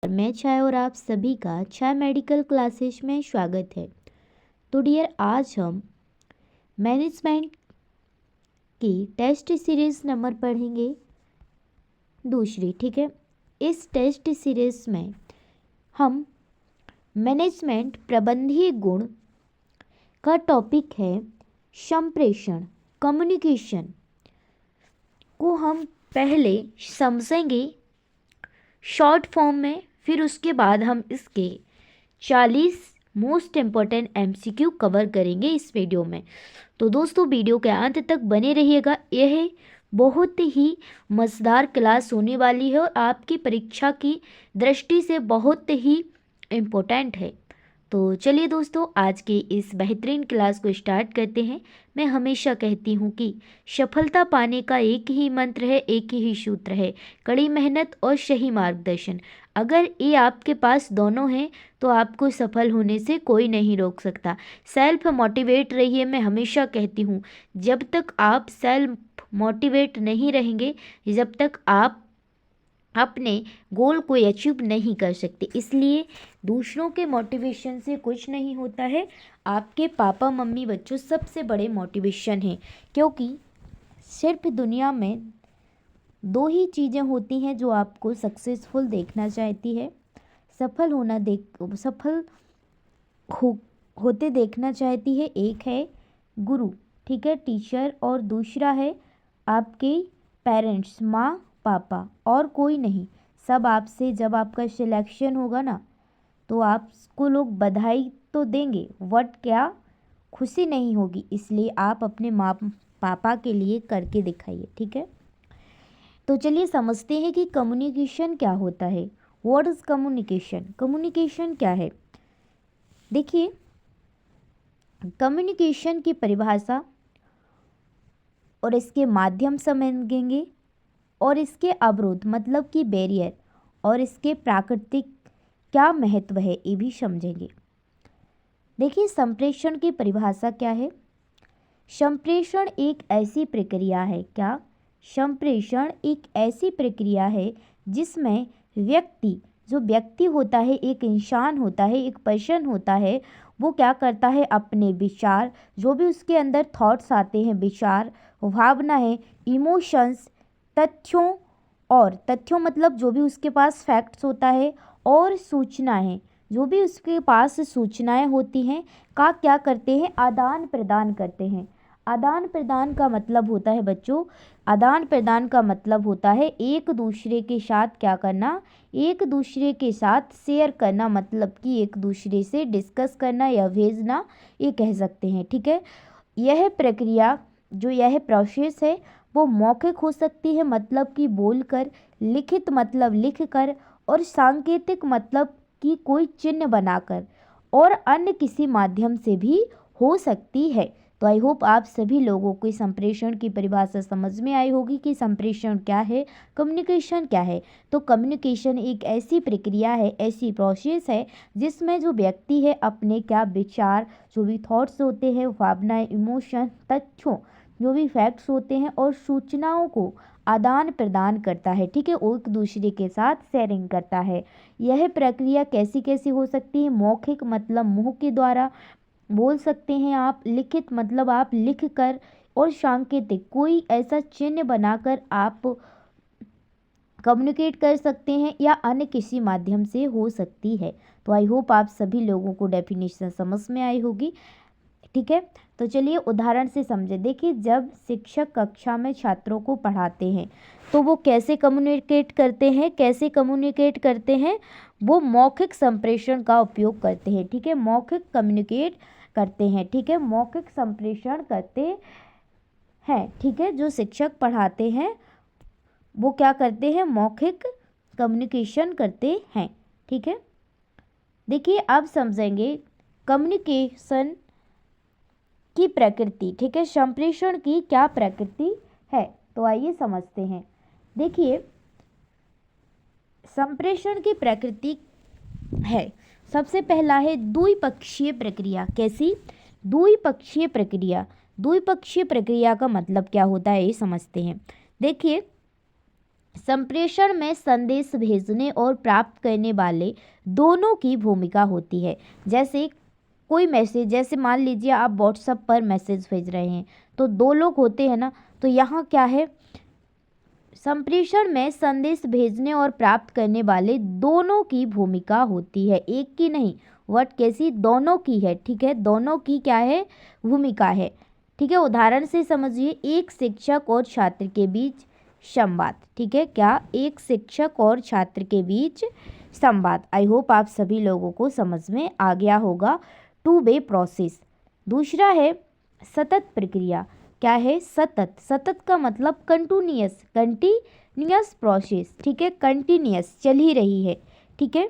मैं छाया और आप सभी का छाया मेडिकल क्लासेस में स्वागत है। तो डियर, आज हम मैनेजमेंट की टेस्ट सीरीज नंबर पढ़ेंगे दूसरी। ठीक है, इस टेस्ट सीरीज में हम मैनेजमेंट प्रबंधीय गुण का टॉपिक है संप्रेषण, कम्युनिकेशन को हम पहले समझेंगे शॉर्ट फॉर्म में, फिर उसके बाद हम इसके 40 मोस्ट इम्पॉर्टेंट एमसीक्यू कवर करेंगे इस वीडियो में। तो दोस्तों, वीडियो के अंत तक बने रहिएगा। यह बहुत ही मज़ेदार क्लास होने वाली है और आपकी परीक्षा की दृष्टि से बहुत ही इम्पोर्टेंट है। तो चलिए दोस्तों, आज की इस बेहतरीन क्लास को स्टार्ट करते हैं। मैं हमेशा कहती हूँ कि सफलता पाने का एक ही मंत्र है, एक ही सूत्र है, कड़ी मेहनत और सही मार्गदर्शन। अगर ये आपके पास दोनों हैं तो आपको सफल होने से कोई नहीं रोक सकता। सेल्फ मोटिवेट रहिए। मैं हमेशा कहती हूँ, जब तक आप सेल्फ मोटिवेट नहीं रहेंगे, जब तक आप अपने गोल को अचीव नहीं कर सकते। इसलिए दूसरों के मोटिवेशन से कुछ नहीं होता है। आपके पापा मम्मी बच्चों सबसे बड़े मोटिवेशन हैं, क्योंकि सिर्फ दुनिया में दो ही चीज़ें होती हैं जो आपको सक्सेसफुल देखना चाहती है, सफल होते देखना चाहती है। एक है गुरु, ठीक है, टीचर, और दूसरा है आपके पेरेंट्स, माँ पापा, और कोई नहीं। सब आपसे, जब आपका सिलेक्शन होगा ना, तो आपको लोग बधाई तो देंगे, बट क्या खुशी नहीं होगी। इसलिए आप अपने माँ पापा के लिए करके दिखाइए। ठीक है, तो चलिए समझते हैं कि कम्युनिकेशन क्या होता है। What is communication? कम्युनिकेशन क्या है? देखिए, कम्युनिकेशन की परिभाषा और इसके माध्यम समझेंगे, और इसके अवरोध मतलब कि बैरियर, और इसके प्राकृतिक क्या महत्व है ये भी समझेंगे। देखिए, संप्रेषण की परिभाषा क्या है? संप्रेषण एक ऐसी प्रक्रिया है, क्या? संप्रेषण एक ऐसी प्रक्रिया है जिसमें जो व्यक्ति होता है, एक इंसान होता है, एक पर्सन होता है, वो क्या करता है, अपने विचार, जो भी उसके अंदर थॉट्स आते हैं, विचार, भावना है, इमोशंस, तथ्यों मतलब जो भी उसके पास फैक्ट्स होता है, और सूचनाएं, जो भी उसके पास सूचनाएं होती हैं, का क्या करते हैं, आदान प्रदान करते हैं। आदान प्रदान का मतलब होता है बच्चों, आदान प्रदान का मतलब होता है एक दूसरे के साथ क्या करना, एक दूसरे के साथ शेयर करना, मतलब कि एक दूसरे से डिस्कस करना या भेजना, ये कह सकते हैं। ठीक है, यह प्रक्रिया, जो यह प्रोसेस है, वो मौखिक हो सकती है, मतलब कि बोलकर, लिखित मतलब लिखकर, और सांकेतिक मतलब कि कोई चिन्ह बनाकर, और अन्य किसी माध्यम से भी हो सकती है। तो आई होप आप सभी लोगों को संप्रेषण की परिभाषा समझ में आई होगी कि संप्रेषण क्या है, कम्युनिकेशन क्या है। तो कम्युनिकेशन एक ऐसी प्रक्रिया है, ऐसी प्रोसेस है जिसमें जो व्यक्ति है अपने क्या विचार, जो भी थॉट्स होते हैं, भावनाएं, इमोशन, तथ्यों, जो भी फैक्ट्स होते हैं, और सूचनाओं को आदान प्रदान करता है। ठीक है, वो एक दूसरे के साथ शेयरिंग करता है। यह प्रक्रिया कैसी कैसी हो सकती है? मौखिक मतलब मुंह के द्वारा बोल सकते हैं आप, लिखित मतलब आप लिख कर, और सांकेतिक कोई ऐसा चिन्ह बनाकर आप कम्युनिकेट कर सकते हैं, या अन्य किसी माध्यम से हो सकती है। तो आई होप आप सभी लोगों को डेफिनेशन समझ में आई होगी। ठीक है, तो चलिए उदाहरण से समझे। देखिए, जब शिक्षक कक्षा में छात्रों को पढ़ाते हैं तो वो कैसे कम्युनिकेट करते हैं? वो मौखिक संप्रेषण का उपयोग करते हैं। ठीक है, मौखिक कम्युनिकेट करते हैं। ठीक है, मौखिक संप्रेषण करते हैं। ठीक है, जो शिक्षक पढ़ाते हैं वो क्या करते हैं? मौखिक कम्युनिकेशन करते हैं। ठीक है, देखिए अब समझेंगे कम्युनिकेशन की प्रकृति। ठीक है, संप्रेषण की क्या प्रकृति है, तो आइए समझते हैं। देखिए, संप्रेषण की प्रकृति है, सबसे पहला है द्विपक्षीय प्रक्रिया। कैसी? द्विपक्षीय प्रक्रिया। द्विपक्षीय प्रक्रिया का मतलब क्या होता है ये समझते हैं। देखिए, संप्रेषण में संदेश भेजने और प्राप्त करने वाले दोनों की भूमिका होती है। जैसे कोई मैसेज, जैसे मान लीजिए आप व्हाट्सएप पर मैसेज भेज रहे हैं तो दो लोग होते हैं ना, तो यहाँ क्या है, संप्रेषण में संदेश भेजने और प्राप्त करने वाले दोनों की भूमिका होती है, एक की नहीं, व्हाट कैसी, दोनों की है, ठीक है, दोनों की क्या है, भूमिका है, ठीक है। उदाहरण से समझिए, एक शिक्षक और छात्र के बीच संवाद, ठीक है, क्या, एक शिक्षक और छात्र के बीच संवाद। आई होप आप सभी लोगों को समझ में आ गया होगा। Two way process. दूसरा है सतत प्रक्रिया, क्या है, सतत, सतत का मतलब कंटिन्यूअस, कंटिन्यूअस प्रोसेस, ठीक है, कंटिन्यूअस चल ही रही है, ठीक है,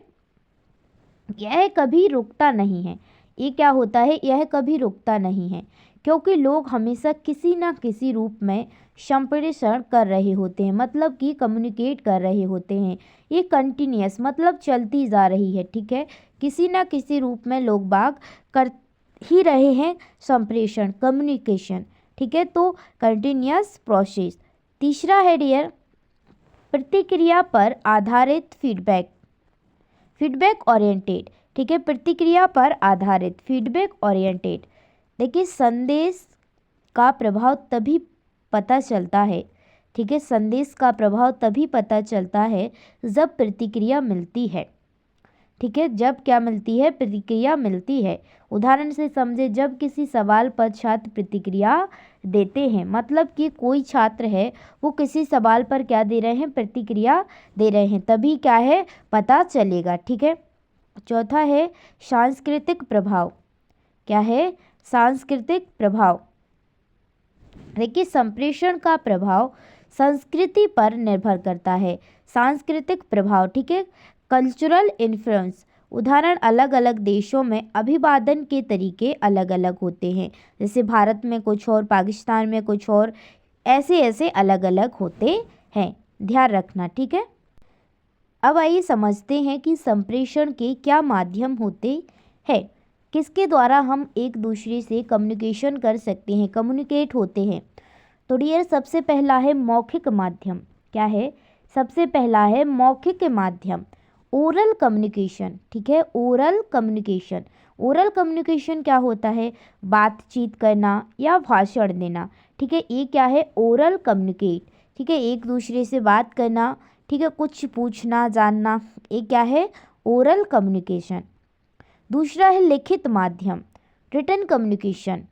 यह कभी रुकता नहीं है। ये क्या होता है, यह कभी रुकता नहीं है, क्योंकि लोग हमेशा किसी ना किसी रूप में संप्रेषण कर रहे होते हैं, मतलब कि कम्युनिकेट कर रहे होते हैं। ये कंटिन्यूअस मतलब चलती जा रही है, ठीक है, किसी ना किसी रूप में लोग बाग कर ही रहे हैं संप्रेषण, कम्युनिकेशन, ठीक है, तो कंटिन्यूअस प्रोसेस। तीसरा है डियर, प्रतिक्रिया पर आधारित फीडबैक, फीडबैक ओरिएंटेड, ठीक है, प्रतिक्रिया पर आधारित फीडबैक ओरिएंटेड। देखिए, संदेश का प्रभाव तभी पता चलता है, ठीक है, संदेश का प्रभाव तभी पता चलता है जब प्रतिक्रिया मिलती है, ठीक है, जब क्या मिलती है, प्रतिक्रिया मिलती है। उदाहरण से समझे, जब किसी सवाल पर छात्र प्रतिक्रिया देते हैं, मतलब कि कोई छात्र है वो किसी सवाल पर क्या दे रहे हैं, प्रतिक्रिया दे रहे हैं, तभी क्या है, पता चलेगा, ठीक है। चौथा है सांस्कृतिक प्रभाव, क्या है, सांस्कृतिक प्रभाव। देखिए, संप्रेषण का प्रभाव संस्कृति पर निर्भर करता है, सांस्कृतिक प्रभाव, ठीक है, कल्चरल इन्फ्लुएंस। उदाहरण, अलग अलग देशों में अभिवादन के तरीके अलग अलग होते हैं, जैसे भारत में कुछ और, पाकिस्तान में कुछ और, ऐसे ऐसे अलग अलग होते हैं, ध्यान रखना, ठीक है। अब आइए समझते हैं कि संप्रेषण के क्या माध्यम होते हैं, किसके द्वारा हम एक दूसरे से कम्युनिकेशन कर सकते हैं, कम्युनिकेट होते हैं। तो डियर, सबसे पहला है मौखिक माध्यम, क्या है, सबसे पहला है मौखिक माध्यम, ओरल कम्युनिकेशन, ठीक है, ओरल कम्युनिकेशन। ओरल कम्युनिकेशन क्या होता है, बातचीत करना या भाषण देना, ठीक है, ये क्या है, ओरल कम्युनिकेट, ठीक है, एक दूसरे से बात करना, ठीक है, कुछ पूछना जानना, ये क्या है, ओरल कम्युनिकेशन। दूसरा है लिखित माध्यम, रिटन कम्युनिकेशन।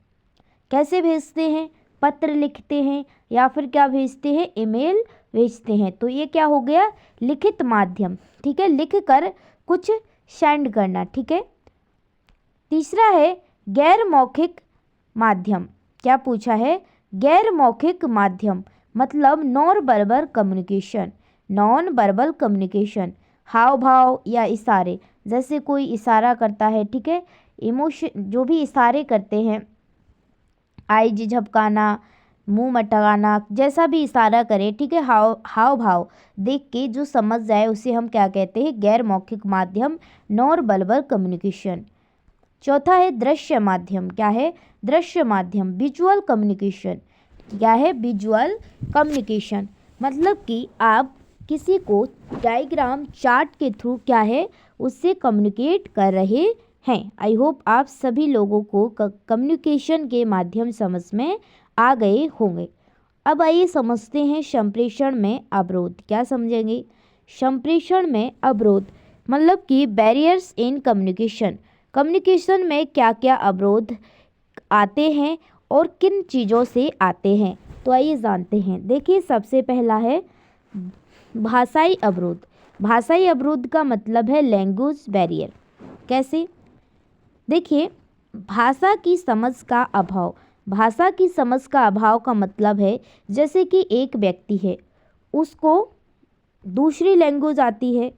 कैसे भेजते हैं, पत्र लिखते हैं या फिर क्या भेजते हैं, ईमेल भेजते हैं, तो ये क्या हो गया, लिखित माध्यम, ठीक है, लिख कर कुछ सेंड करना, ठीक है। तीसरा है गैर मौखिक माध्यम, क्या पूछा है, गैर मौखिक माध्यम मतलब non verbal communication, non verbal communication, हाव भाव या इशारे, जैसे कोई इशारा करता है, ठीक है, इमोशन, जो भी इशारे करते हैं, आईज झपकाना, मुंह मटकाना, जैसा भी इशारा करे, ठीक है, हाव भाव देख के जो समझ जाए उसे हम क्या कहते हैं, गैर मौखिक माध्यम, नॉन वर्बल कम्युनिकेशन। चौथा है दृश्य माध्यम, क्या है, दृश्य माध्यम, विजुअल कम्युनिकेशन, क्या है, विजुअल कम्युनिकेशन, मतलब कि आप किसी को डायग्राम चार्ट के थ्रू क्या है, उससे कम्युनिकेट कर रहे हैं। आई होप आप सभी लोगों को कम्युनिकेशन के माध्यम समझ में आ गए होंगे। अब आइए समझते हैं संप्रेषण में अवरोध, क्या समझेंगे, संप्रेषण में अवरोध मतलब कि बैरियर्स इन कम्युनिकेशन, कम्युनिकेशन में क्या क्या अवरोध आते हैं और किन चीज़ों से आते हैं, तो आइए जानते हैं। देखिए, सबसे पहला है भाषाई अवरोध। भाषाई अवरोध का मतलब है लैंग्वेज बैरियर। कैसे, देखिए, भाषा की समझ का अभाव, भाषा की समझ का अभाव का मतलब है जैसे कि एक व्यक्ति है, उसको दूसरी लैंग्वेज आती है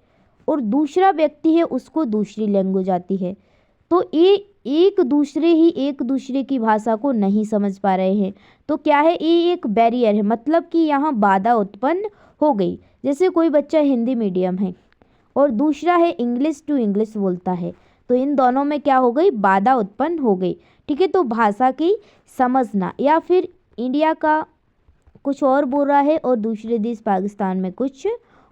और दूसरा व्यक्ति है, उसको दूसरी लैंग्वेज आती है, तो ये एक दूसरे की भाषा को नहीं समझ पा रहे हैं, तो क्या है, ये एक बैरियर है, मतलब कि यहाँ बाधा उत्पन्न हो गई। जैसे कोई बच्चा हिंदी मीडियम है और दूसरा है इंग्लिश टू इंग्लिश बोलता है, तो इन दोनों में क्या हो गई, बाधा उत्पन्न हो गई, ठीक है। तो भाषा की समझना, या फिर इंडिया का कुछ और बोल रहा है और दूसरे देश पाकिस्तान में कुछ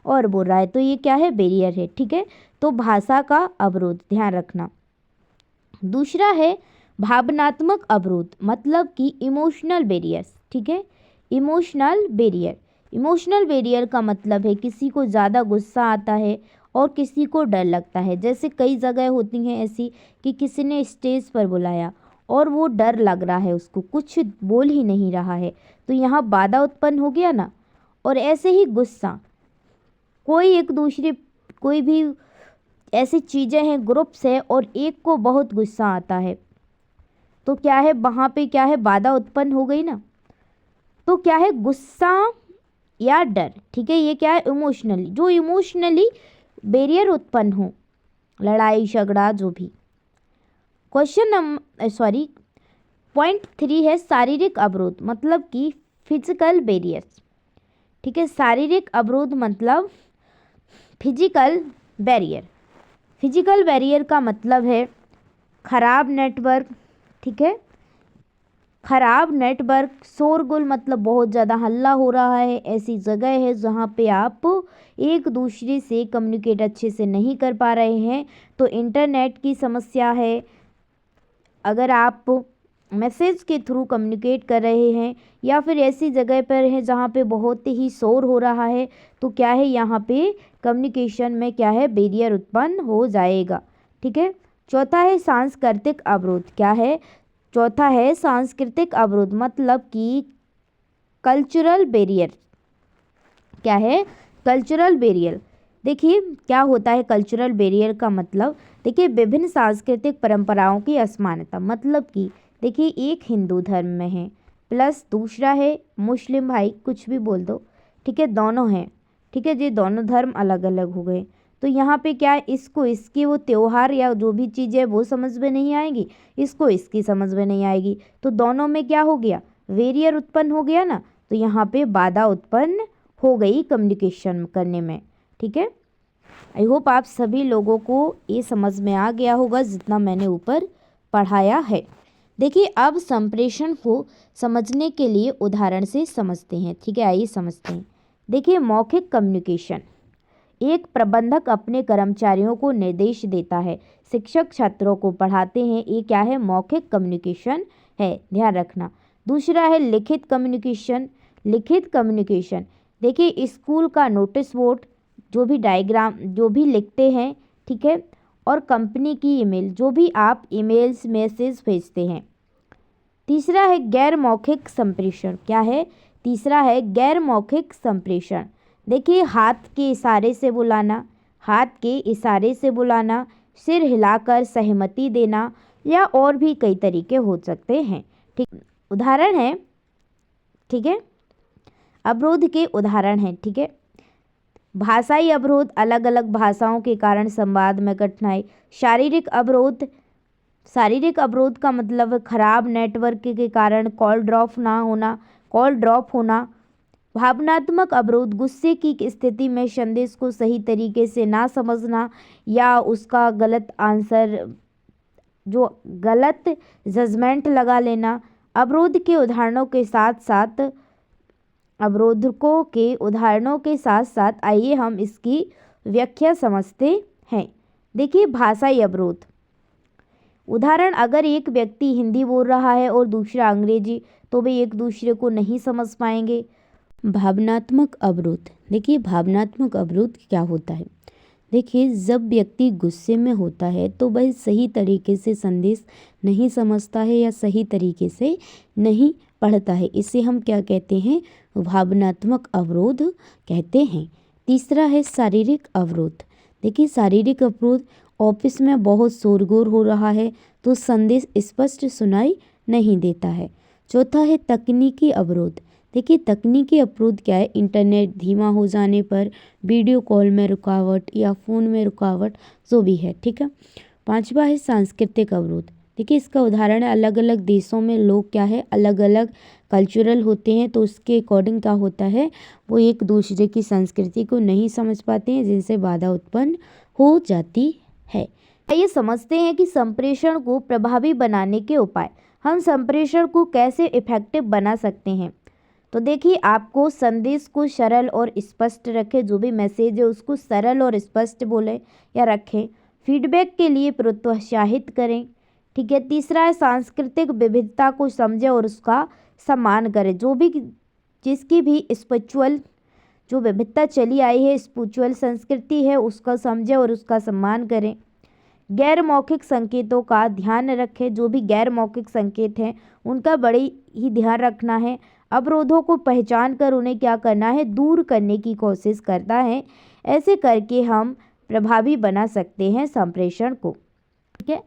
और बोल रहा है, तो ये क्या है, बैरियर है। ठीक है, तो भाषा का अवरोध, ध्यान रखना। दूसरा है भावनात्मक अवरोध, मतलब कि इमोशनल बैरियर्स। ठीक है, इमोशनल बैरियर, इमोशनल बैरियर का मतलब है किसी को ज़्यादा गुस्सा आता है और किसी को डर लगता है। जैसे कई जगह होती हैं ऐसी कि किसी ने स्टेज पर बुलाया और वो डर लग रहा है, उसको कुछ बोल ही नहीं रहा है, तो यहाँ बाधा उत्पन्न हो गया ना। और ऐसे ही गुस्सा, कोई भी ऐसी चीज़ें हैं, ग्रुप्स है और एक को बहुत गुस्सा आता है, तो क्या है, वहाँ पे क्या है, बाधा उत्पन्न हो गई ना। तो क्या है, गुस्सा या डर। ठीक है, ये क्या है, इमोशनली, जो इमोशनली बैरियर उत्पन्न हो, लड़ाई झगड़ा जो भी। पॉइंट 3 है शारीरिक अवरोध, मतलब कि फिजिकल बैरियर्स। ठीक है, शारीरिक अवरोध मतलब फिजिकल बैरियर। फिजिकल बैरियर का मतलब है खराब नेटवर्क। ठीक है, खराब नेटवर्क, शोरगुल, मतलब बहुत ज़्यादा हल्ला हो रहा है, ऐसी जगह है जहाँ पे आप एक दूसरे से कम्युनिकेट अच्छे से नहीं कर पा रहे हैं, तो इंटरनेट की समस्या है। अगर आप मैसेज के थ्रू कम्युनिकेट कर रहे हैं या फिर ऐसी जगह पर हैं जहाँ पे बहुत ही शोर हो रहा है, तो क्या है, यहाँ पे कम्युनिकेशन में क्या है, बैरियर उत्पन्न हो जाएगा। ठीक है, चौथा है सांस्कृतिक अवरोध। क्या है, चौथा है सांस्कृतिक अवरोध, मतलब कि कल्चरल बैरियर। क्या है, कल्चरल बैरियर। देखिए क्या होता है कल्चरल बैरियर का मतलब, देखिए विभिन्न सांस्कृतिक परंपराओं की असमानता, मतलब कि देखिए एक हिंदू धर्म में है प्लस दूसरा है मुस्लिम भाई, कुछ भी बोल दो। ठीक है, दोनों हैं। ठीक है, ये दोनों धर्म अलग अलग हो गए, तो यहाँ पे क्या है, इसको इसकी वो त्यौहार या जो भी चीज़ें वो समझ में नहीं आएगी, इसको इसकी समझ में नहीं आएगी, तो दोनों में क्या हो गया, बैरियर उत्पन्न हो गया ना। तो यहाँ पे बाधा उत्पन्न हो गई कम्युनिकेशन करने में। ठीक है, आई होप आप सभी लोगों को ये समझ में आ गया होगा जितना मैंने ऊपर पढ़ाया है। देखिए अब संप्रेषण को समझने के लिए उदाहरण से समझते हैं। ठीक है, आइए समझते हैं। देखिए मौखिक कम्युनिकेशन, एक प्रबंधक अपने कर्मचारियों को निर्देश देता है, शिक्षक छात्रों को पढ़ाते हैं, ये क्या है, मौखिक कम्युनिकेशन है, ध्यान रखना। दूसरा है लिखित कम्युनिकेशन। लिखित कम्युनिकेशन, देखिए स्कूल का नोटिस बोर्ड, जो भी डायग्राम जो भी लिखते हैं, ठीक है, और कंपनी की ईमेल, जो भी आप ईमेल्स मैसेज भेजते हैं। तीसरा है गैर मौखिक संप्रेषण। क्या है, तीसरा है गैर मौखिक संप्रेषण। देखिए हाथ के इशारे से बुलाना, हाथ के इशारे से बुलाना, सिर हिलाकर सहमति देना, या और भी कई तरीके हो सकते हैं। ठीक, उदाहरण है, ठीक है, अवरोध के उदाहरण हैं। ठीक है, भाषाई अवरोध, अलग अलग भाषाओं के कारण संवाद में कठिनाई। शारीरिक अवरोध, शारीरिक अवरोध का मतलब है खराब नेटवर्क के कारण कॉल ड्रॉप होना। भावनात्मक अवरोध, गुस्से की स्थिति में संदेश को सही तरीके से ना समझना या उसका गलत आंसर, जो गलत जजमेंट लगा लेना। अवरोधकों के उदाहरणों के साथ साथ आइए हम इसकी व्याख्या समझते हैं। देखिए भाषाई अवरोध, उदाहरण, अगर एक व्यक्ति हिंदी बोल रहा है और दूसरा अंग्रेजी, तो वे एक दूसरे को नहीं समझ पाएंगे। भावनात्मक अवरोध, देखिए भावनात्मक अवरोध क्या होता है। देखिए जब व्यक्ति गुस्से में होता है तो वह सही तरीके से संदेश नहीं समझता है या सही तरीके से नहीं पढ़ता है, इसे हम क्या कहते हैं, भावनात्मक अवरोध कहते हैं। तीसरा है शारीरिक अवरोध। देखिए शारीरिक अवरोध, ऑफिस में बहुत शोरगुल हो रहा है तो संदेश स्पष्ट सुनाई नहीं देता है। चौथा है तकनीकी अवरोध। देखिए तकनीकी अवरोध क्या है, इंटरनेट धीमा हो जाने पर, वीडियो कॉल में रुकावट या फ़ोन में रुकावट, जो भी है। ठीक है, पांचवा है सांस्कृतिक अवरोध। देखिए इसका उदाहरण है अलग अलग देशों में लोग क्या है, अलग अलग कल्चरल होते हैं, तो उसके अकॉर्डिंग क्या होता है, वो एक दूसरे की संस्कृति को नहीं समझ पाते हैं, जिनसे बाधा उत्पन्न हो जाती है। आइए समझते हैं कि संप्रेषण को प्रभावी बनाने के उपाय। हम संप्रेषण को कैसे इफेक्टिव बना सकते हैं। तो देखिए आपको संदेश को सरल और स्पष्ट रखें, जो भी मैसेज है उसको सरल और स्पष्ट बोलें या रखें। फीडबैक के लिए प्रोत्साहित करें। ठीक है, तीसरा है सांस्कृतिक विविधता को समझें और उसका सम्मान करें। जो भी जिसकी भी स्पिरिचुअल जो विविधता चली आई है, स्पिरिचुअल संस्कृति है, उसका समझें और उसका सम्मान करें। गैर मौखिक संकेतों का ध्यान रखें। जो भी गैर मौखिक संकेत हैं उनका बड़ी ही ध्यान रखना है। अवरोधों को पहचान कर उन्हें क्या करना है, दूर करने की कोशिश करता है। ऐसे करके हम प्रभावी बना सकते हैं संप्रेषण को। ठीक है,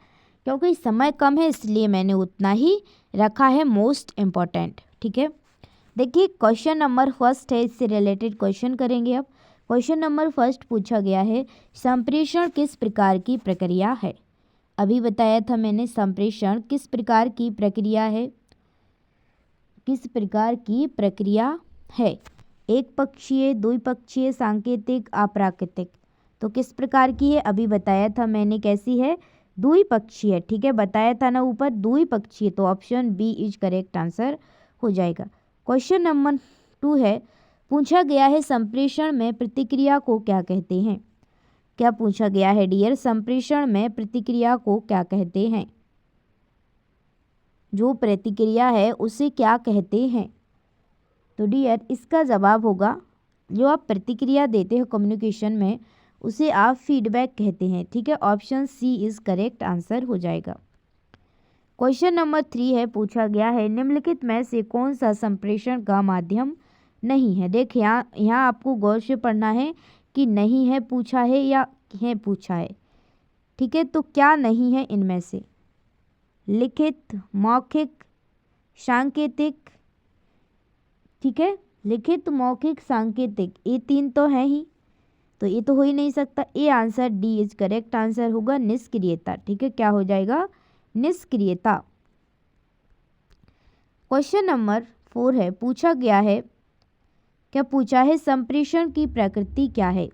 क्योंकि समय कम है इसलिए मैंने उतना ही रखा है मोस्ट इम्पॉर्टेंट। ठीक है, देखिए क्वेश्चन नंबर फर्स्ट है, इससे रिलेटेड क्वेश्चन करेंगे। अब क्वेश्चन नंबर फर्स्ट पूछा गया है, संप्रेषण किस प्रकार की प्रक्रिया है। अभी बताया था मैंने, संप्रेषण किस प्रकार की प्रक्रिया है, किस प्रकार की प्रक्रिया है। एक पक्षीय, द्विपक्षीय, सांकेतिक, अप्राकृतिक। तो किस प्रकार की है, अभी बताया था मैंने कैसी है, द्विपक्षीय। ठीक है, बताया था ना ऊपर, द्विपक्षीय। तो option B is correct answer हो जाएगा। क्वेश्चन नंबर 2 है, पूछा गया है संप्रेषण में प्रतिक्रिया को क्या कहते हैं। क्या पूछा गया है डियर, संप्रेषण में प्रतिक्रिया को क्या कहते हैं, जो प्रतिक्रिया है उसे क्या कहते हैं। तो डियर इसका जवाब होगा, जो आप प्रतिक्रिया देते हो कम्युनिकेशन में उसे आप फीडबैक कहते हैं। ठीक है, option C is correct answer हो जाएगा। क्वेश्चन नंबर 3 है, पूछा गया है निम्नलिखित में से कौन सा संप्रेषण का माध्यम नहीं है। देख यहाँ आपको गौर से पढ़ना है कि नहीं है पूछा है या है पूछा है। ठीक है, तो क्या नहीं है इनमें से, लिखित, मौखिक, सांकेतिक। ठीक है, लिखित, मौखिक, सांकेतिक, ये 3 तो है ही, तो ये तो हो ही नहीं सकता। ये answer D is correct answer होगा, निष्क्रियता। ठीक है, क्या हो जाएगा, निष्क्रियता। क्वेश्चन नंबर 4 है, पूछा गया है, क्या पूछा है, संप्रेषण की प्रकृति क्या है।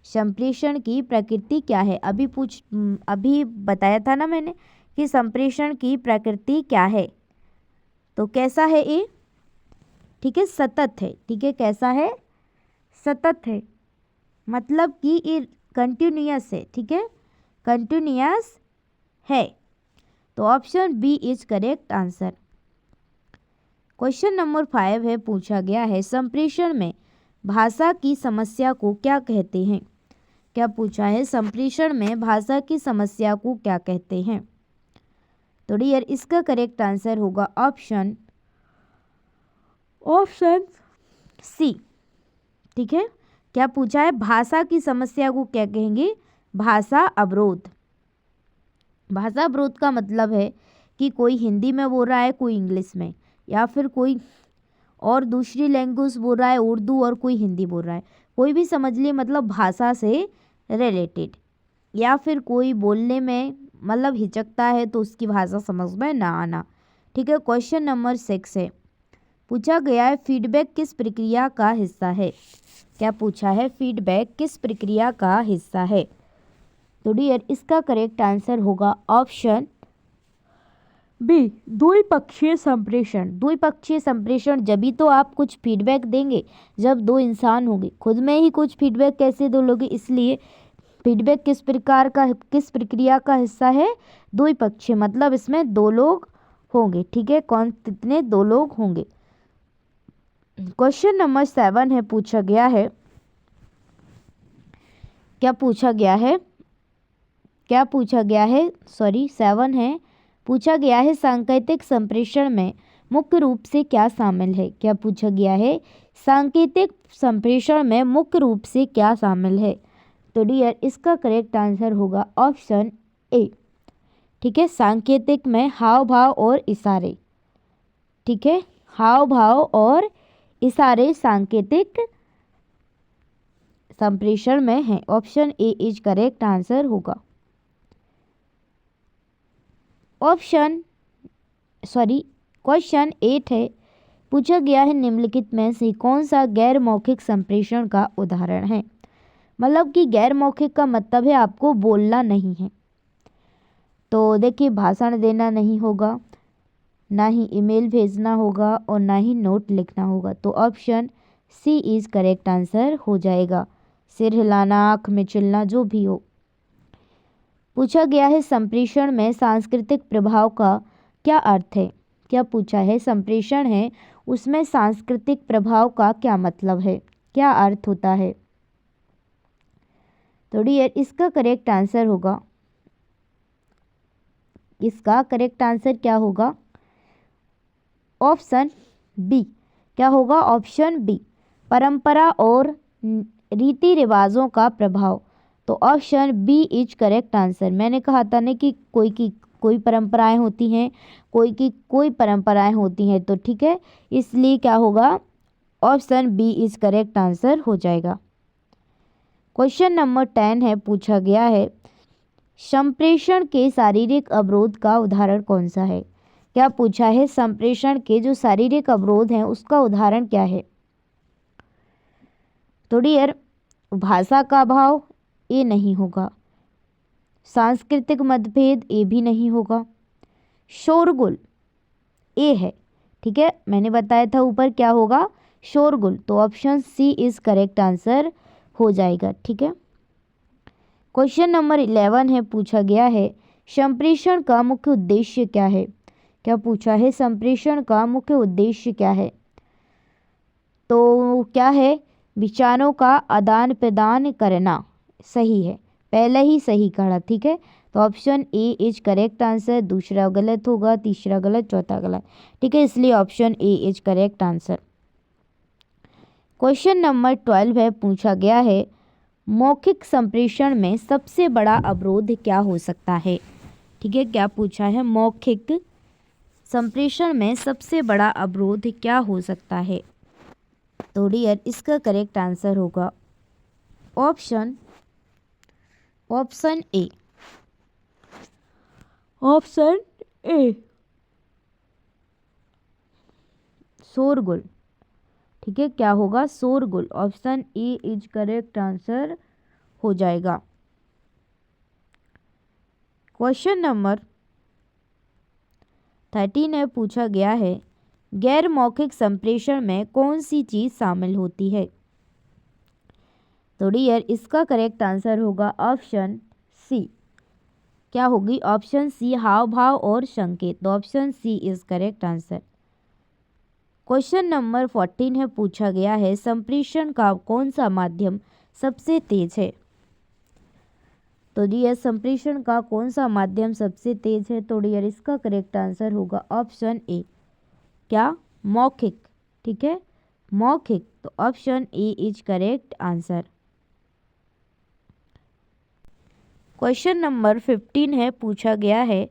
संप्रेषण की प्रकृति क्या है, अभी बताया था ना मैंने कि संप्रेषण की प्रकृति क्या है। तो कैसा है ये, ठीक है, सतत है। ठीक है, कैसा है, सतत है, मतलब कि ये कंटिन्यूअस है। ठीक है, कंटिन्यूअस है। तो option B is correct answer. Question number 5 है, पूछा गया है संप्रेषण में भाषा की समस्या को क्या कहते हैं। क्या पूछा है, संप्रेषण में भाषा की समस्या को क्या कहते हैं। तो डियर इसका करेक्ट आंसर होगा ऑप्शन सी। ठीक है, क्या पूछा है, भाषा की समस्या को क्या कहेंगे, भाषा अवरोध। भाषा अवरोध का मतलब है कि कोई हिंदी में बोल रहा है, कोई इंग्लिश में, या फिर कोई और दूसरी लैंग्वेज बोल रहा है, उर्दू, और कोई हिंदी बोल रहा है। कोई भी समझ लिए, मतलब भाषा से रिलेटेड, या फिर कोई बोलने में मतलब हिचकता है तो उसकी भाषा समझ में ना आना। ठीक है, क्वेश्चन नंबर 6 है, पूछा गया है फीडबैक किस प्रक्रिया का हिस्सा है। क्या पूछा है, फीडबैक किस प्रक्रिया का हिस्सा है। तो डियर इसका करेक्ट आंसर होगा ऑप्शन बी, द्विपक्षीय संप्रेषण। द्विपक्षीय संप्रेषण जब तो आप कुछ फीडबैक देंगे जब 2 इंसान होंगे, खुद में ही कुछ फीडबैक कैसे दो लोगे, इसलिए फीडबैक किस प्रक्रिया का हिस्सा है, द्विपक्षीय, मतलब इसमें 2 लोग होंगे। ठीक है, कौन कितने, 2 लोग होंगे। क्वेश्चन नंबर 7 है, पूछा गया है, क्या पूछा गया है, सॉरी 7 है, पूछा गया है सांकेतिक संप्रेषण में मुख्य रूप से क्या शामिल है। क्या पूछा गया है, सांकेतिक संप्रेषण में मुख्य रूप से क्या शामिल है। तो डियर इसका करेक्ट आंसर होगा ऑप्शन ए। ठीक है, सांकेतिक में हाव भाव और इशारे। ठीक है, हाव भाव और इशारे सांकेतिक संप्रेषण में है। Option A is correct answer होगा। क्वेश्चन 8 है, पूछा गया है निम्नलिखित में से कौन सा गैर मौखिक संप्रेषण का उदाहरण है। मतलब कि गैर मौखिक का मतलब है आपको बोलना नहीं है। तो देखिए भाषण देना नहीं होगा, ना ही ईमेल भेजना होगा और ना ही नोट लिखना होगा। तो option C is correct answer हो जाएगा। सिर हिलाना, आँख मिचलना, जो भी हो। पूछा गया है संप्रेषण में सांस्कृतिक प्रभाव का क्या अर्थ है। क्या पूछा है, संप्रेषण है उसमें सांस्कृतिक प्रभाव का क्या मतलब है, क्या अर्थ होता है। तो डियर इसका करेक्ट आंसर होगा, इसका करेक्ट आंसर क्या होगा, ऑप्शन बी। क्या होगा, ऑप्शन बी, परंपरा और रीति रिवाजों का प्रभाव। तो option B is correct answer. मैंने कहा था ना कि कोई परंपराएं होती हैं, कोई परंपराएं होती हैं, तो ठीक है, इसलिए क्या होगा, option B is correct answer हो जाएगा। क्वेश्चन नंबर 10 है, पूछा गया है संप्रेषण के शारीरिक अवरोध का उदाहरण कौन सा है। क्या पूछा है, संप्रेषण के जो शारीरिक अवरोध हैं उसका उदाहरण क्या है। तो डियर भाषा का अभाव, ये नहीं होगा। सांस्कृतिक मतभेद, ये भी नहीं होगा। शोरगुल, ये है, ठीक है, मैंने बताया था ऊपर क्या होगा, शोरगुल। तो option C is correct answer हो जाएगा, ठीक है। क्वेश्चन नंबर 11 है, पूछा गया है संप्रेषण का मुख्य उद्देश्य क्या है। क्या पूछा है, संप्रेषण का मुख्य उद्देश्य क्या है। तो क्या है, विचारों का आदान प्रदान करना, सही है, पहले ही सही कहा, ठीक है। तो option A is correct answer, दूसरा गलत होगा, तीसरा गलत, चौथा गलत, ठीक है, इसलिए option A is correct answer. Question number 12 है, पूछा गया है मौखिक संप्रेषण में सबसे बड़ा अवरोध क्या हो सकता है। ठीक है, क्या पूछा है, मौखिक संप्रेषण में सबसे बड़ा अवरोध क्या हो सकता है। तो डियर इसका करेक्ट आंसर होगा ऑप्शन ए, ऑप्शन ए, शोरगुल, ठीक है, क्या होगा, शोरगुल। Option A is correct answer हो जाएगा। क्वेश्चन नंबर 13 है, पूछा गया है गैर मौखिक संप्रेषण में कौन सी चीज शामिल होती है। तो डियर इसका करेक्ट आंसर होगा ऑप्शन सी। क्या होगी, ऑप्शन सी, हाव भाव और संकेत। तो option C is correct answer. Question number 14 है, पूछा गया है संप्रेषण का कौन सा माध्यम सबसे तेज है। तो डियर संप्रेषण का कौन सा माध्यम सबसे तेज है। तो डियर इसका करेक्ट आंसर होगा ऑप्शन ए, क्या, मौखिक, ठीक है, मौखिक। तो option A is correct answer. Question number 15 है, पूछा गया है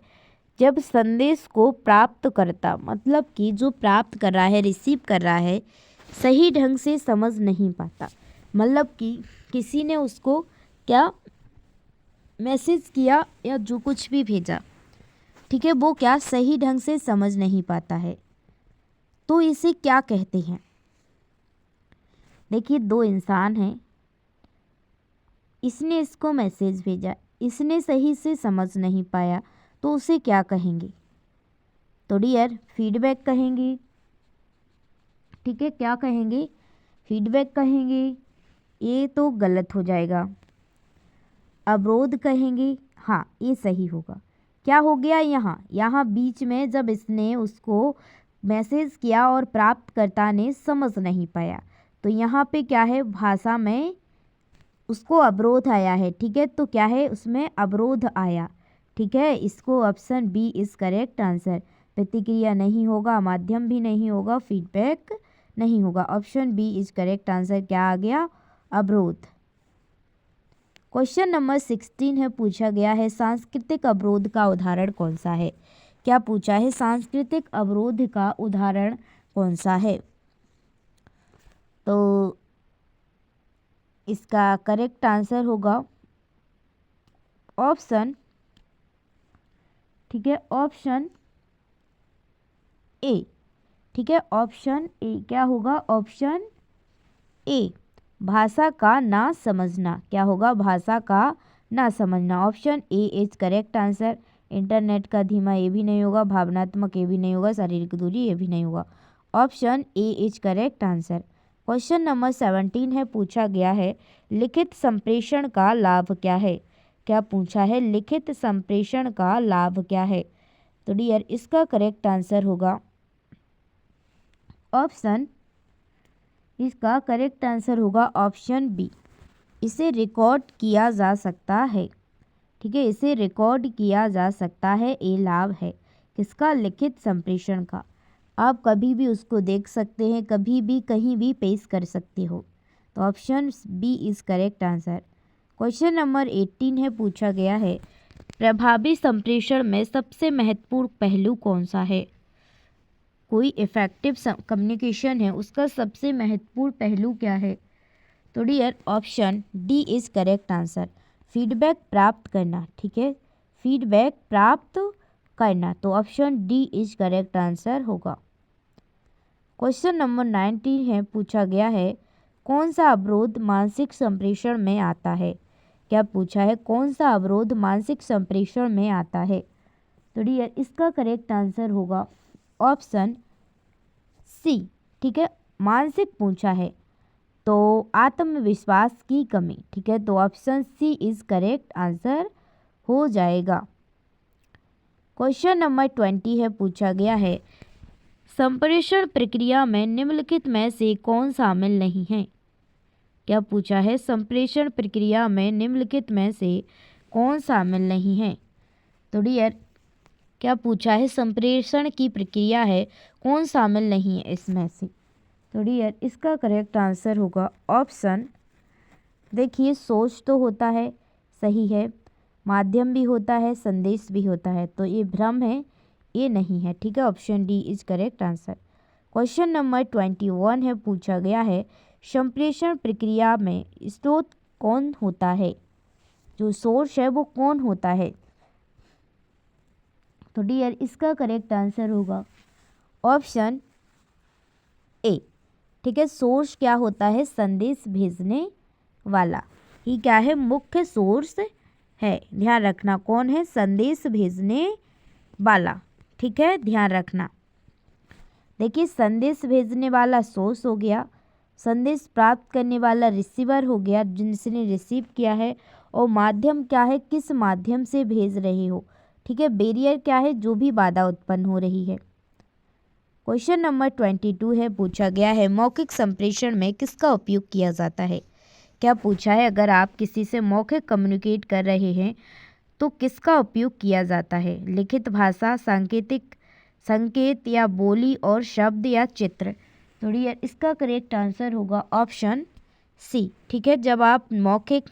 जब संदेश को प्राप्त करता, मतलब कि जो प्राप्त कर रहा है, रिसीव कर रहा है, सही ढंग से समझ नहीं पाता, मतलब कि किसी ने उसको क्या मैसेज किया या जो कुछ भी भेजा, ठीक है, वो क्या सही ढंग से समझ नहीं पाता है, तो इसे क्या कहते हैं। देखिए, दो इंसान हैं, इसने इसको मैसेज भेजा, इसने सही से समझ नहीं पाया, तो उसे क्या कहेंगे। तो डियर फीडबैक कहेंगे, ठीक है, क्या कहेंगे, फीडबैक कहेंगे, ये तो गलत हो जाएगा। अवरोध कहेंगे, हाँ ये सही होगा। क्या हो गया, यहाँ बीच में जब इसने उसको मैसेज किया और प्राप्तकर्ता ने समझ नहीं पाया, तो यहाँ पे क्या है, भाषा में उसको अवरोध आया है, ठीक है, तो क्या है, उसमें अवरोध आया, ठीक है, इसको option B is correct answer. प्रतिक्रिया नहीं होगा, माध्यम भी नहीं होगा, फीडबैक नहीं होगा, option B is correct answer. क्या आ गया, अवरोध। क्वेश्चन नंबर 16 है, पूछा गया है सांस्कृतिक अवरोध का उदाहरण कौन सा है। क्या पूछा है, सांस्कृतिक अवरोध का उदाहरण कौन सा है। तो इसका करेक्ट आंसर होगा ऑप्शन, ठीक है, ऑप्शन ए, ठीक है, ऑप्शन ए। क्या होगा, ऑप्शन ए, भाषा का ना समझना। क्या होगा, भाषा का ना समझना। Option A is correct answer. Internet का धीमा ये भी नहीं होगा, भावनात्मक ये भी नहीं होगा, शारीरिक दूरी ये भी नहीं होगा। Option A is correct answer. Question number 17 है, पूछा गया है लिखित संप्रेषण का लाभ क्या है। क्या पूछा है, लिखित संप्रेषण का लाभ क्या है। तो डियर इसका करेक्ट आंसर होगा ऑप्शन, इसका करेक्ट आंसर होगा ऑप्शन बी, इसे रिकॉर्ड किया जा सकता है। ठीक है, इसे रिकॉर्ड किया जा सकता है, ये लाभ है किसका, लिखित संप्रेषण का। आप कभी भी उसको देख सकते हैं, कभी भी कहीं भी पेश कर सकते हो। तो option B is correct answer. Question number 18 है, पूछा गया है प्रभावी संप्रेषण में सबसे महत्वपूर्ण पहलू कौन सा है। कोई इफेक्टिव कम्युनिकेशन है, उसका सबसे महत्वपूर्ण पहलू क्या है। तो dear option D is correct answer, feedback प्राप्त करना। ठीक है, फीडबैक प्राप्त करना, तो option D is correct answer होगा। क्वेश्चन नंबर 19 है, पूछा गया है कौन सा अवरोध मानसिक संप्रेषण में आता है। क्या पूछा है, कौन सा अवरोध मानसिक संप्रेषण में आता है। तो डियर इसका करेक्ट आंसर होगा ऑप्शन सी। ठीक है, मानसिक पूछा है तो आत्मविश्वास की कमी। ठीक है, तो option C is correct answer हो जाएगा। क्वेश्चन नंबर 20 है, पूछा गया है संप्रेषण प्रक्रिया में निम्नलिखित में से कौन शामिल नहीं है। क्या पूछा है, संप्रेषण प्रक्रिया में निम्नलिखित में से कौन शामिल नहीं है। तो डियर क्या पूछा है, संप्रेषण की प्रक्रिया है, कौन शामिल नहीं है इसमें से। तो डियर इसका करेक्ट आंसर होगा ऑप्शन, देखिए सोच तो होता है, सही है, माध्यम भी होता है, संदेश भी होता है, तो ये भ्रम है, ये नहीं है। ठीक है, option D is correct answer. Question number 21 है, पूछा गया है संप्रेषण प्रक्रिया में स्रोत कौन होता है, जो सोर्स है वो कौन होता है। तो डियर इसका करेक्ट आंसर होगा ऑप्शन ए। ठीक है, सोर्स क्या होता है, संदेश भेजने वाला ही क्या है, मुख्य सोर्स है। ध्यान रखना कौन है, संदेश भेजने वाला। ठीक है, ध्यान रखना। देखिए संदेश भेजने वाला सोर्स हो गया, संदेश प्राप्त करने वाला रिसीवर हो गया जिसने रिसीव किया है, और माध्यम क्या है, किस माध्यम से भेज रहे हो। ठीक है, बैरियर क्या है, जो भी बाधा उत्पन्न हो रही है। क्वेश्चन नंबर 22 है, पूछा गया है मौखिक संप्रेषण में किसका उपयोग किया जाता है। क्या पूछा है, अगर आप किसी से मौखिक कम्युनिकेट कर रहे हैं तो किसका उपयोग किया जाता है। लिखित भाषा, सांकेतिक संकेत, या बोली और शब्द, या चित्र। तो डियर इसका करेक्ट आंसर होगा ऑप्शन सी। ठीक है, जब आप मौखिक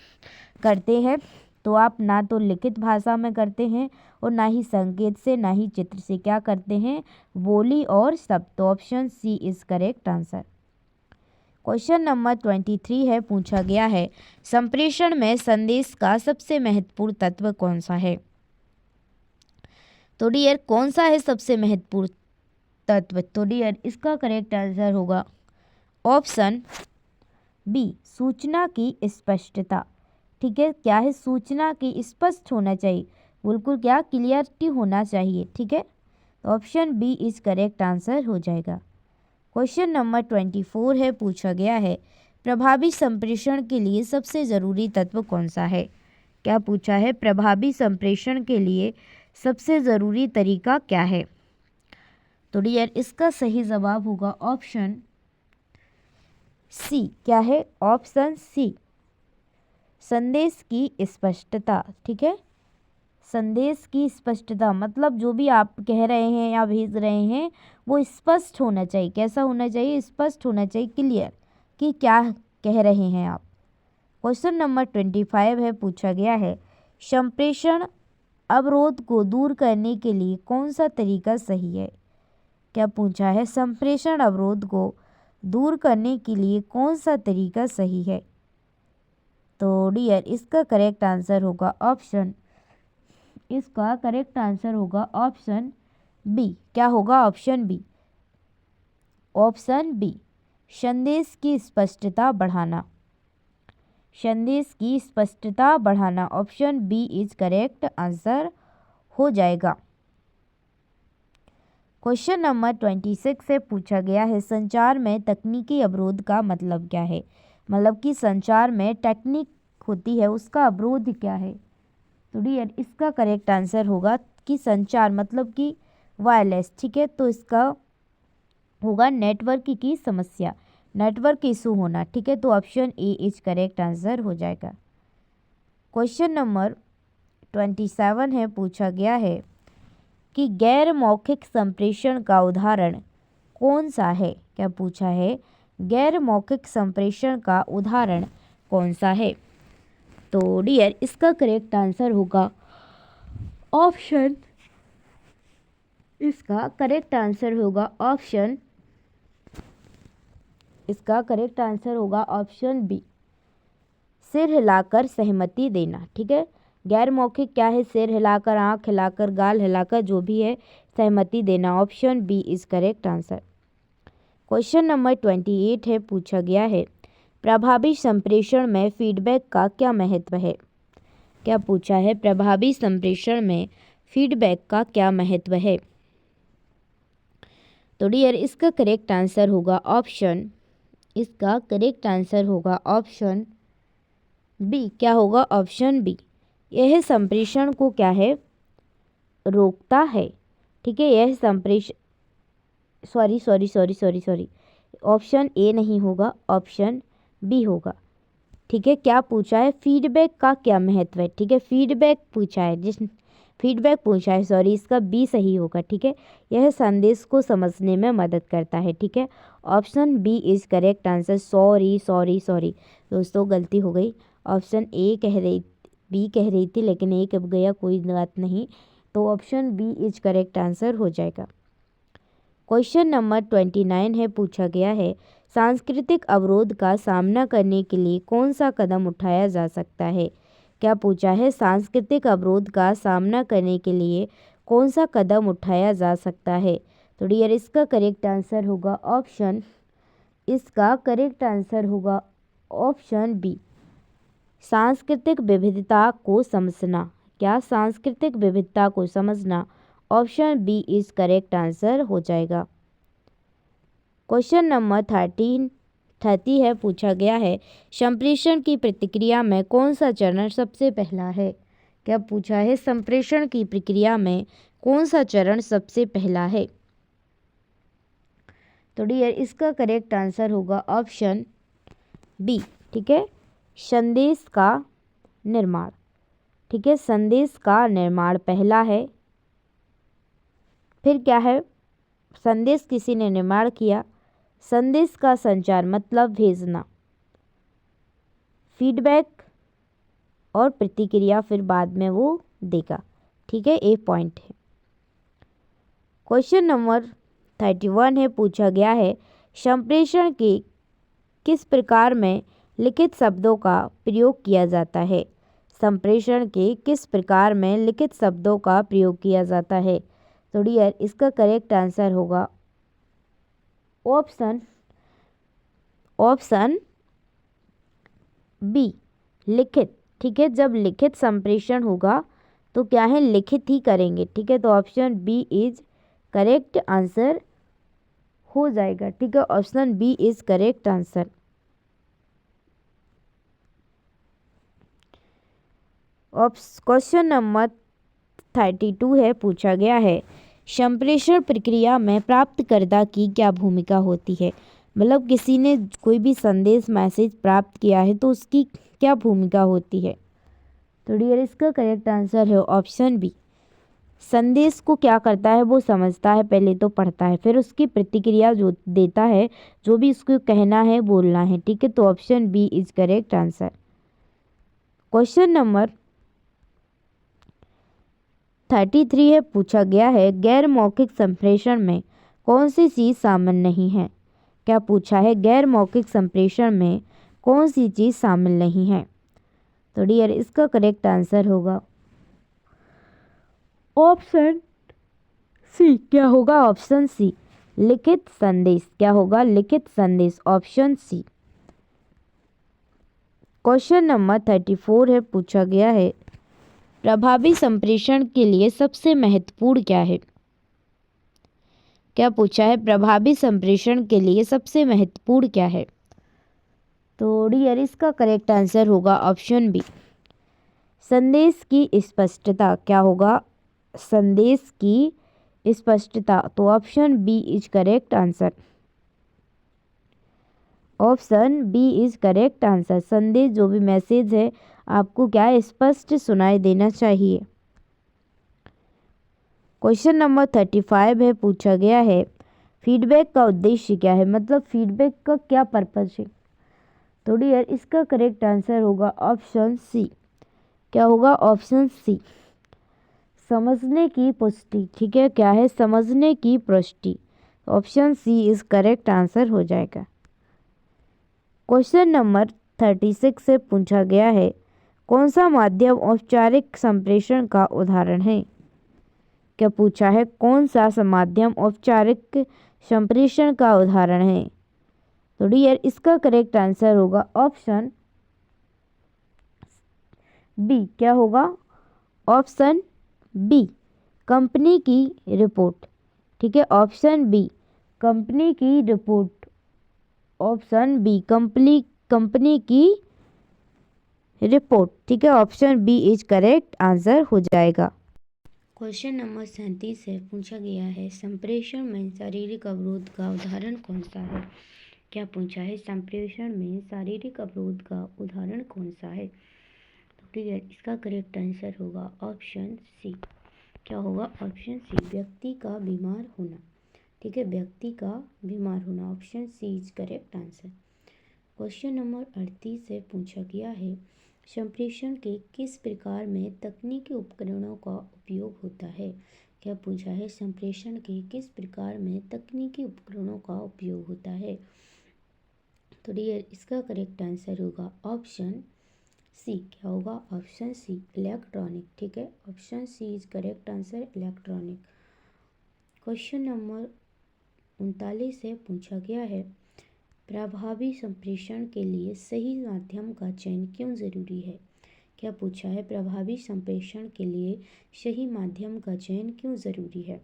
करते हैं तो आप ना तो लिखित भाषा में करते हैं और ना ही संकेत से, ना ही चित्र से, क्या करते हैं, बोली और शब्द। तो option C is correct answer. Question number 23 है, पूछा गया है संप्रेषण में संदेश का सबसे महत्वपूर्ण तत्व कौन सा है। तो डियर कौन सा है सबसे महत्वपूर्ण तत्व। तो डियर इसका करेक्ट आंसर होगा ऑप्शन बी, सूचना की स्पष्टता। ठीक है, क्या है, सूचना की स्पष्ट होना चाहिए, बिल्कुल क्या, क्लियरिटी होना चाहिए। ठीक है, तो option B is correct answer हो जाएगा। क्वेश्चन नंबर 24 है, पूछा गया है प्रभावी संप्रेषण के लिए सबसे ज़रूरी तत्व कौन सा है। क्या पूछा है, प्रभावी संप्रेषण के लिए सबसे ज़रूरी तरीका क्या है। तो डियर इसका सही जवाब होगा ऑप्शन सी। क्या है, ऑप्शन सी, संदेश की स्पष्टता। ठीक है, संदेश की स्पष्टता मतलब जो भी आप कह रहे हैं या भेज रहे हैं वो स्पष्ट होना चाहिए। कैसा होना चाहिए, स्पष्ट होना चाहिए, क्लियर, कि क्या कह रहे हैं आप। क्वेश्चन नंबर 25 है, पूछा गया है संप्रेषण अवरोध को दूर करने के लिए कौन सा तरीका सही है। क्या पूछा है, संप्रेषण अवरोध को दूर करने के लिए कौन सा तरीका सही है। तो डियर इसका करेक्ट आंसर होगा ऑप्शन, इसका करेक्ट आंसर होगा ऑप्शन बी। क्या होगा, ऑप्शन बी, ऑप्शन बी, संदेश की स्पष्टता बढ़ाना, संदेश की स्पष्टता बढ़ाना। Option B is correct answer हो जाएगा। क्वेश्चन नंबर 26 से पूछा गया है संचार में तकनीकी अवरोध का मतलब क्या है। मतलब कि संचार में टेक्निक होती है उसका अवरोध क्या है। तो डियर इसका करेक्ट आंसर होगा कि संचार मतलब कि वायरलेस। ठीक है, तो इसका होगा नेटवर्क की समस्या, नेटवर्क इशू होना। ठीक है, तो option A is correct answer हो जाएगा। क्वेश्चन नंबर 27 है, पूछा गया है कि गैर मौखिक संप्रेषण का उदाहरण कौन सा है। क्या पूछा है, गैर मौखिक संप्रेषण का उदाहरण कौन सा है। तो डियर इसका करेक्ट आंसर होगा ऑप्शन, इसका करेक्ट आंसर होगा ऑप्शन, इसका करेक्ट आंसर होगा ऑप्शन बी, सिर हिलाकर सहमति देना। ठीक है, गैर मौखिक क्या है, सिर हिलाकर, आंख हिलाकर, गाल हिलाकर, जो भी है सहमति देना। Option B is correct answer. Question number 28 है, पूछा गया है प्रभावी संप्रेषण में फीडबैक का क्या महत्व है। क्या पूछा है, प्रभावी संप्रेषण में फीडबैक का क्या महत्व है। तो डियर इसका करेक्ट आंसर होगा ऑप्शन, इसका करेक्ट आंसर होगा ऑप्शन बी। क्या होगा, ऑप्शन बी। यह संप्रेषण को क्या है, रोकता है। ठीक है, यह संप्रेषण, सॉरी ऑप्शन ए नहीं होगा, ऑप्शन बी होगा। ठीक है, क्या पूछा है, फीडबैक का क्या महत्व है। ठीक है, फीडबैक पूछा है, इसका बी सही होगा। ठीक है, यह संदेश को समझने में मदद करता है। ठीक है, option B is correct answer. Sorry दोस्तों, गलती हो गई। ऑप्शन ए कह रही, बी कह रही थी, लेकिन ए कब गया, कोई बात नहीं। तो option B is correct answer हो जाएगा। क्वेश्चन नंबर 29 है, पूछा गया है सांस्कृतिक अवरोध का सामना करने के लिए कौन सा कदम उठाया जा सकता है। क्या पूछा है, सांस्कृतिक अवरोध का सामना करने के लिए कौन सा कदम उठाया जा सकता है। तो डियर इसका करेक्ट आंसर होगा ऑप्शन, इसका करेक्ट आंसर होगा ऑप्शन बी, सांस्कृतिक विविधता को समझना। क्या, सांस्कृतिक विविधता को समझना। Option B is correct answer हो जाएगा। क्वेश्चन नंबर 30 है, पूछा गया है संप्रेषण की प्रक्रिया में कौन सा चरण सबसे पहला है। क्या पूछा है, संप्रेषण की प्रक्रिया में कौन सा चरण सबसे पहला है। तो डियर इसका करेक्ट आंसर होगा ऑप्शन बी। ठीक है, संदेश का निर्माण। ठीक है, संदेश का निर्माण पहला है। फिर क्या है, संदेश किसी ने निर्माण किया, संदेश का संचार मतलब भेजना, फीडबैक और प्रतिक्रिया फिर बाद में वो देगा। ठीक है, एक पॉइंट है। क्वेश्चन नंबर 31 है, पूछा गया है संप्रेषण के किस प्रकार में लिखित शब्दों का प्रयोग किया जाता है। संप्रेषण के किस प्रकार में लिखित शब्दों का प्रयोग किया जाता है। तो डियर इसका करेक्ट आंसर होगा ऑप्शन बी, लिखित। ठीक है, जब लिखित संप्रेषण होगा तो क्या है, लिखित ही करेंगे। ठीक है, तो option B is correct answer हो जाएगा। ठीक है, option B is correct answer. Question number 32 है, पूछा गया है संप्रेषण प्रक्रिया में प्राप्तकर्ता की क्या भूमिका होती है। मतलब किसी ने कोई भी संदेश मैसेज प्राप्त किया है तो उसकी क्या भूमिका होती है। तो डियर इसका करेक्ट आंसर है ऑप्शन बी, संदेश को क्या करता है, वो समझता है, पहले तो पढ़ता है, फिर उसकी प्रतिक्रिया जो देता है, जो भी उसको कहना है, बोलना है। ठीक है, तो option B is correct answer. Question number 33 है, पूछा गया है गैर मौखिक संप्रेषण में कौन सी चीज़ शामिल नहीं है। क्या पूछा है, गैर मौखिक संप्रेषण में कौन सी चीज़ शामिल नहीं है। तो डियर इसका करेक्ट आंसर होगा ऑप्शन सी। क्या होगा, ऑप्शन सी, लिखित संदेश। क्या होगा, लिखित संदेश, ऑप्शन सी। क्वेश्चन नंबर 34 है, पूछा गया है प्रभावी संप्रेषण के लिए सबसे महत्वपूर्ण क्या है? क्या पूछा है? प्रभावी संप्रेषण के लिए सबसे महत्वपूर्ण क्या है? तो डियर इसका करेक्ट आंसर होगा ऑप्शन बी, संदेश की स्पष्टता। क्या होगा? संदेश की स्पष्टता। तो option B is correct answer. Option B is correct answer. संदेश जो भी मैसेज है आपको क्या है? स्पष्ट सुनाई देना चाहिए। क्वेश्चन नंबर 35 है, पूछा गया है फीडबैक का उद्देश्य क्या है? मतलब फीडबैक का क्या पर्पज है? तो डियर इसका करेक्ट आंसर होगा ऑप्शन सी। क्या होगा? ऑप्शन सी, समझने की पुष्टि। ठीक है, क्या है? समझने की पुष्टि। Option C is correct answer हो जाएगा। क्वेश्चन नंबर 36 से पूछा गया है कौन सा माध्यम औपचारिक संप्रेषण का उदाहरण है? क्या पूछा है? कौन सा माध्यम औपचारिक संप्रेषण का उदाहरण है? तो डियर इसका करेक्ट आंसर होगा ऑप्शन बी। क्या होगा? ऑप्शन बी, कंपनी की रिपोर्ट। ठीक है, ऑप्शन बी, कंपनी की रिपोर्ट। ऑप्शन बी, कंपनी की रिपोर्ट। ठीक है, option B is correct answer हो जाएगा। क्वेश्चन नंबर 37 है, पूछा गया है संप्रेषण में शारीरिक अवरोध का उदाहरण कौन सा है? क्या पूछा है? संप्रेषण में शारीरिक अवरोध का उदाहरण कौन सा है? तो ठीक है, इसका करेक्ट आंसर होगा ऑप्शन सी। क्या होगा? ऑप्शन सी, व्यक्ति का बीमार होना। ठीक है, व्यक्ति का बीमार होना। Option C is correct answer. Question number 38 से पूछा गया है संप्रेषण के किस प्रकार में तकनीकी उपकरणों का उपयोग होता है? क्या पूछा है? संप्रेषण के किस प्रकार में तकनीकी उपकरणों का उपयोग होता है? तो डियर इसका करेक्ट आंसर होगा ऑप्शन सी। क्या होगा? Option C, electronic. ठीक है, option C is correct answer, electronic. Question number 39 से पूछा गया है प्रभावी संप्रेषण के लिए सही माध्यम का चयन क्यों ज़रूरी है? क्या पूछा है? प्रभावी संप्रेषण के लिए सही माध्यम का चयन क्यों ज़रूरी है?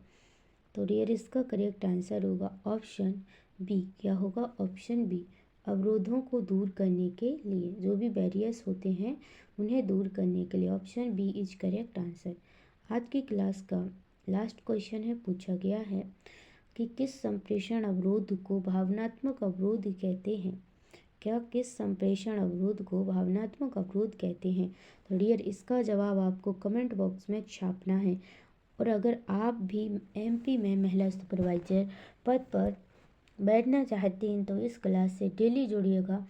तो डियर इसका करेक्ट आंसर होगा ऑप्शन बी। क्या होगा? ऑप्शन बी, अवरोधों को दूर करने के लिए, जो भी बैरियर्स होते हैं उन्हें दूर करने के लिए। Option B is correct answer. आज की क्लास का लास्ट क्वेश्चन है, पूछा गया है कि किस संप्रेषण अवरोध को भावनात्मक अवरोध कहते हैं? क्या किस संप्रेषण अवरोध को भावनात्मक अवरोध कहते हैं? तो डियर इसका जवाब आपको कमेंट बॉक्स में छापना है। और अगर आप भी एमपी में महिला सुपरवाइजर पद पर बैठना चाहते हैं तो इस क्लास से डेली जुड़िएगा।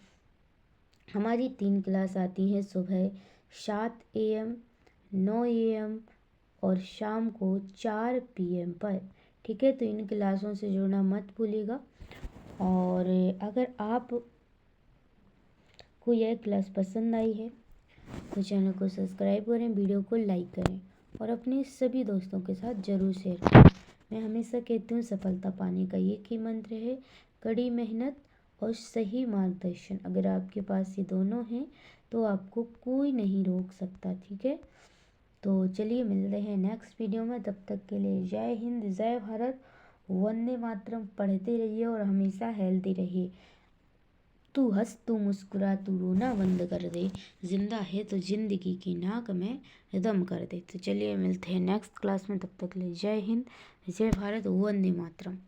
हमारी 3 क्लास आती हैं, सुबह 7 AM, 9 AM और शाम को 4 PM पर। ठीक है, तो इन क्लासों से जुड़ना मत भूलिएगा। और अगर आप को यह क्लास पसंद आई है तो चैनल को सब्सक्राइब करें, वीडियो को लाइक करें और अपने सभी दोस्तों के साथ ज़रूर शेयर करें। मैं हमेशा कहती हूँ सफलता पाने का एक ही मंत्र है, कड़ी मेहनत और सही मार्गदर्शन। अगर आपके पास ये दोनों हैं तो आपको कोई नहीं रोक सकता। ठीक है, तो चलिए मिलते हैं नेक्स्ट वीडियो में। तब तक के लिए जय हिंद, जय भारत, वंदे मातरम। पढ़ते रहिए और हमेशा हेल्दी रहिए। तू हंस, तू मुस्कुरा, तू रोना बंद कर दे, जिंदा है तो जिंदगी की नाक में दम कर दे। तो चलिए मिलते हैं नेक्स्ट क्लास में। तब तक के लिए जय हिंद, जय भारत, वंदे मातरम।